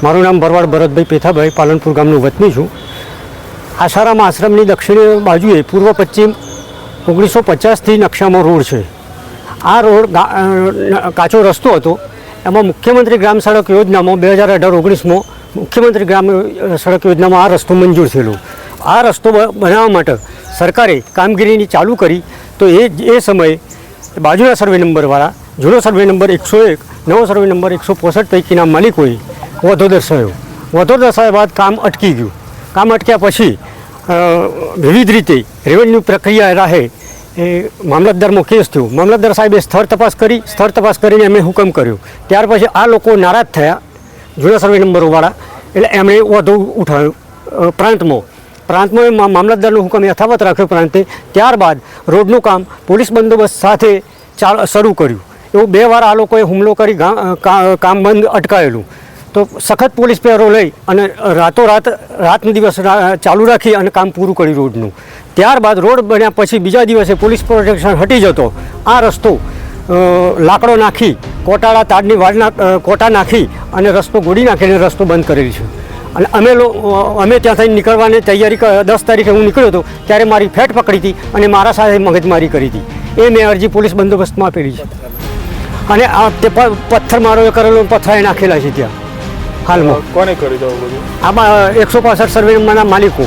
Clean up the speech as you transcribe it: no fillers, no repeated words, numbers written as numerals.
મારું નામ ભરવાડ ભરતભાઈ પેથાભાઈ, પાલનપુર ગામનો વતની છું. આસારામ આશ્રમની દક્ષિણ બાજુએ પૂર્વ પશ્ચિમ 1950થી નકશામાં રોડ છે. આ રોડ કાચો રસ્તો હતો. એમાં મુખ્યમંત્રી ગ્રામ સડક યોજનામાં 2018-19માં મુખ્યમંત્રી ગ્રામ સડક યોજનામાં આ રસ્તો મંજૂર થયેલો. આ રસ્તો બનાવવા માટે સરકારે કામગીરીની ચાલુ કરી. તો એ સમયે બાજુના સર્વે નંબરવાળા જૂનો સર્વે નંબર 101, નવો સર્વે નંબર 165 પૈકીના માલિકોએ વધો દર્શાવ્યો. વધો દર્શાવ્યા બાદ કામ અટકી ગયું. કામ અટક્યા પછી વિવિધ રીતે રેવન્યુ પ્રક્રિયા રાહે એ મામલતદારમાં કેસ થયો. મામલતદાર સાહેબે સ્થળ તપાસ કરી. સ્થળ તપાસ કરીને એમણે હુકમ કર્યો. ત્યાર પછી આ લોકો નારાજ થયા જૂના સર્વે નંબરોવાળા, એટલે એમણે વધુ ઉઠાવ્યો પ્રાંતમાં મામલતદારનો હુકમ યથાવત રાખ્યો પ્રાંતે. ત્યારબાદ રોડનું કામ પોલીસ બંદોબસ્ત સાથે શરૂ કર્યું. એવું 2 વાર આ લોકોએ હુમલો કરી કામ બંધ અટકાયેલું. તો સખત પોલીસ પહેરો લઈ અને રાતનો દિવસ ચાલુ રાખી અને કામ પૂરું કર્યું રોડનું. ત્યારબાદ રોડ બન્યા પછી બીજા દિવસે પોલીસ પ્રોટેક્શન હટી જતો આ રસ્તો લાકડો નાખી કોટાળા તાડની વાડના કોટા નાખી અને રસ્તો ગોળી નાખીને રસ્તો બંધ કરેલી છે. અને અમે ત્યાંથી નીકળવાની તૈયારી 10 તારીખે હું નીકળ્યો હતો ત્યારે મારી ફેટ પકડી હતી અને મારા સાથે મગજમારી કરી હતી. એ મેં અરજી પોલીસ બંદોબસ્તમાં આપેલી છે. અને આ તે પથ્થર મારો કરેલો પથ્થરાએ નાખેલા છે ત્યાં હાલમાં. કોને કરી દો બધું? આમાં 165 સર્વે નંબરના માલિકો.